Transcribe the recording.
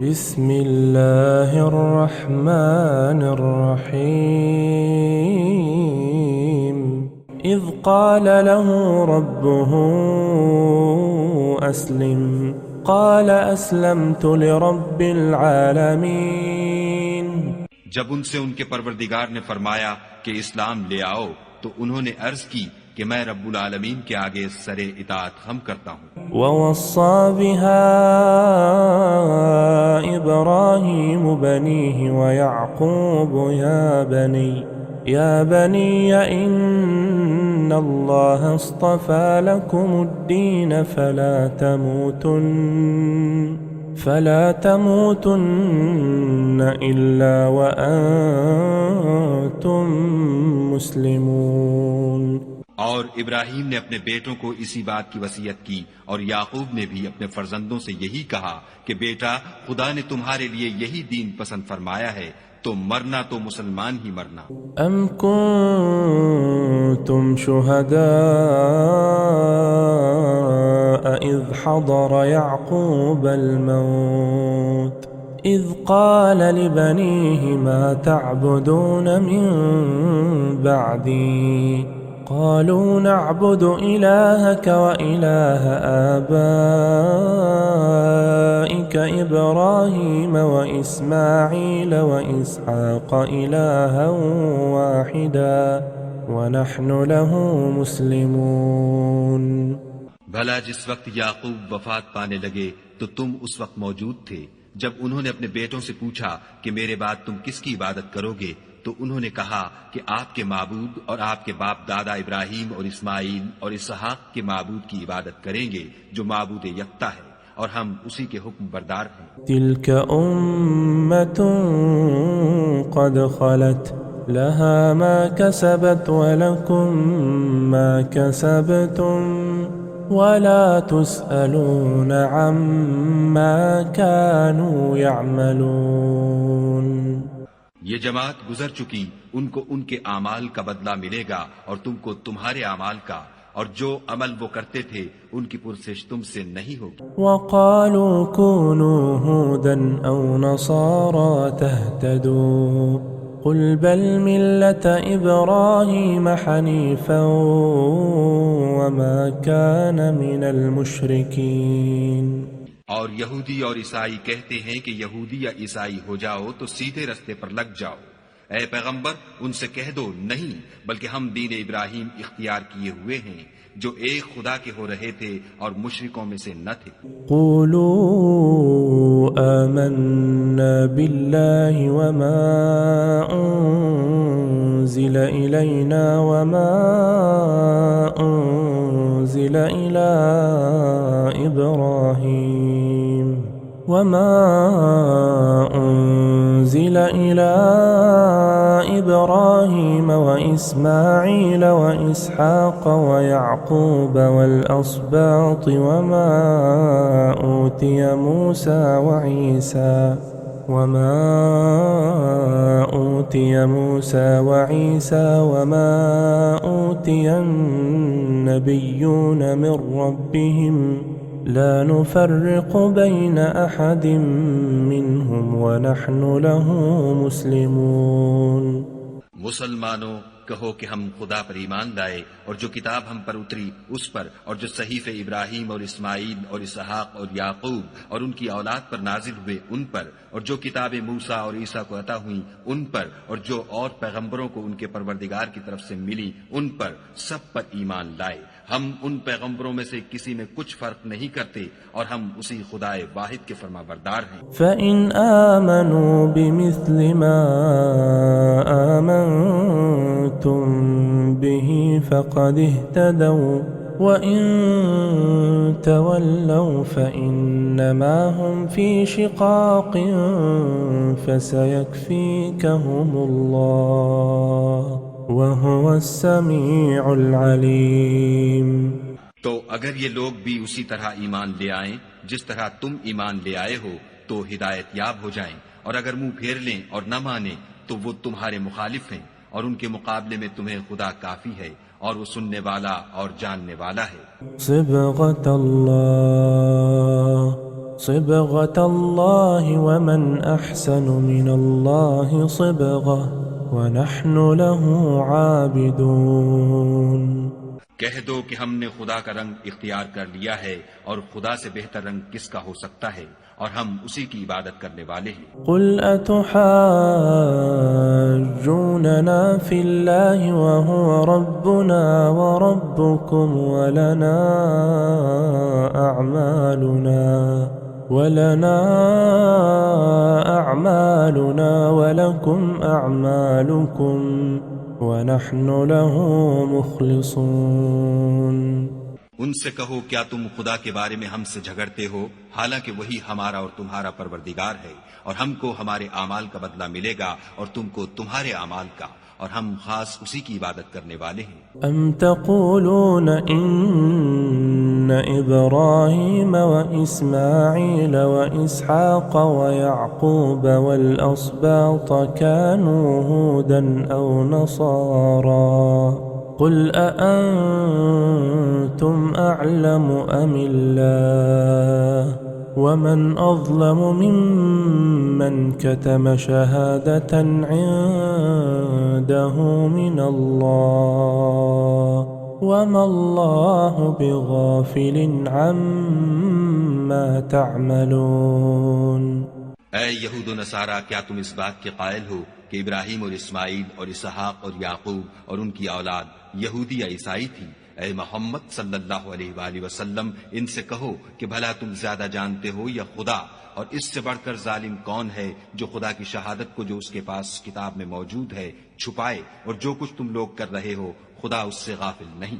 بسم اللہ الرحمن الرحیم اذ قال له ربه اسلم قال اسلمت لرب العالمین۔ جب ان سے ان کے پروردگار نے فرمایا کہ اسلام لے آؤ تو انہوں نے عرض کی کہ میں رب العالمین کے آگے سر اطاعت خم کرتا ہوں۔ ووصى بها إبراهيم بنيه ويعقوب يا بني إن الله اصطفى لكم الدين فلا تموتن إلا وأنتم مسلمون۔ اور ابراہیم نے اپنے بیٹوں کو اسی بات کی وصیت کی، اور یعقوب نے بھی اپنے فرزندوں سے یہی کہا کہ بیٹا، خدا نے تمہارے لیے یہی دین پسند فرمایا ہے، تو مرنا تو مسلمان ہی مرنا۔ ام کنتم شہداء اذ حضر یعقوب الموت اذ قال لبنيه ما تعبدون من بعدي قالوا نعبد إلهك وإله آبائك إبراهيم وإسماعيل وإسحاق إلها واحدا ونحن له مسلمون۔ بھلا جس وقت یعقوب وفات پانے لگے تو تم اس وقت موجود تھے جب انہوں نے اپنے بیٹوں سے پوچھا کہ میرے بعد تم کس کی عبادت کرو گے، تو انہوں نے کہا کہ آپ کے معبود اور آپ کے باپ دادا ابراہیم اور اسماعیل اور اسحاق کے معبود کی عبادت کریں گے جو معبود یکتا ہے، اور ہم اسی کے حکم بردار ہیں۔ تلك أمة قد خلت لها ما كسبت ولكم ما كسبتم ولا تسألون عما كانوا يعملون۔ یہ جماعت گزر چکی، ان کو ان کے اعمال کا بدلہ ملے گا اور تم کو تمہارے اعمال کا، اور جو عمل وہ کرتے تھے ان کی پرسش تم سے نہیں ہوگی۔ وقالوا كونوا هودا أو نصارى تهتدوا قل بل ملة إبراهيم حنيفا وما كان من المشركين۔ اور یہودی اور عیسائی کہتے ہیں کہ یہودی یا عیسائی ہو جاؤ تو سیدھے رستے پر لگ جاؤ۔ اے پیغمبر ان سے کہہ دو نہیں، بلکہ ہم دین ابراہیم اختیار کیے ہوئے ہیں جو ایک خدا کے ہو رہے تھے اور مشرکوں میں سے نہ تھے۔ قولوا آمنا بالله وما أنزل إلينا وما أنزل إلى إبراهيم وإسماعيل وإسحاق ويعقوب والأسباط وما أوتي موسى وعيسى وما أوتي النبيون من ربهم لا نفرق بين أحد منهم ونحن له مسلمون۔ مسلمانوں کہو کہ ہم خدا پر ایمان لائے اور جو کتاب ہم پر اتری اس پر، اور جو صحیفے ابراہیم اور اسماعیل اور اسحاق اور یعقوب اور ان کی اولاد پر نازل ہوئے ان پر، اور جو کتابیں موسیٰ اور عیسیٰ کو عطا ہوئیں ان پر، اور جو اور پیغمبروں کو ان کے پروردگار کی طرف سے ملی ان پر، سب پر ایمان لائے۔ ہم ان پیغمبروں میں سے کسی میں کچھ فرق نہیں کرتے، اور ہم اسی خدا واحد کے فرما بردار ہیں۔ فَإِنْ آمَنُوا بِمِثْلِ مَا آمَنْتُمْ بِهِ فَقَدِ اهْتَدَوْا وَإِنْ تَوَلَّوْا فَإِنَّمَا هُمْ فِي شِقَاقٍ فَسَيَكْفِيكَهُمُ اللَّهُ وَهُوَ السَّمِيعُ الْعَلِيمُ۔ تو اگر یہ لوگ بھی اسی طرح ایمان لے آئیں جس طرح تم ایمان لے آئے ہو تو ہدایت یاب ہو جائیں، اور اگر منہ پھیر لیں اور نہ مانیں تو وہ تمہارے مخالف ہیں، اور ان کے مقابلے میں تمہیں خدا کافی ہے، اور وہ سننے والا اور جاننے والا ہے۔ صبغۃ اللہ صبغة الله ومن أحسن من الله صبغة ونحن له عابدون۔ کہہ دو کہ ہم نے خدا کا رنگ اختیار کر لیا ہے، اور خدا سے بہتر رنگ کس کا ہو سکتا ہے، اور ہم اسی کی عبادت کرنے والے ہیں۔ قل أتحاجوننا في الله وهو ربنا وربكم ولنا أعمالنا ولكم أعمالكم ونحن له مخلصون۔ ان سے کہو کیا تم خدا کے بارے میں ہم سے جھگڑتے ہو، حالانکہ وہی ہمارا اور تمہارا پروردگار ہے، اور ہم کو ہمارے اعمال کا بدلہ ملے گا اور تم کو تمہارے اعمال کا، اور ہم خاص اسی کی عبادت کرنے والے ہیں۔ ام تقولون ان ابراہیم واسماعیل واسحاق ویعقوب والاسباط كانوا هودا او نصارا قل أأنتم أعلم أم الله ومن أظلم ممن كتم شهادة عنده من الله وما الله بغافل عما تعملون۔ اے یہود و نصارہ، کیا تم اس بات کے قائل ہو کہ ابراہیم اور اسماعیل اور اسحاق اور یعقوب اور ان کی اولاد یہودی یا عیسائی تھی؟ اے محمد صلی اللہ علیہ وآلہ وسلم، ان سے کہو کہ بھلا تم زیادہ جانتے ہو یا خدا؟ اور اس سے بڑھ کر ظالم کون ہے جو خدا کی شہادت کو جو اس کے پاس کتاب میں موجود ہے چھپائے، اور جو کچھ تم لوگ کر رہے ہو خدا اس سے غافل نہیں۔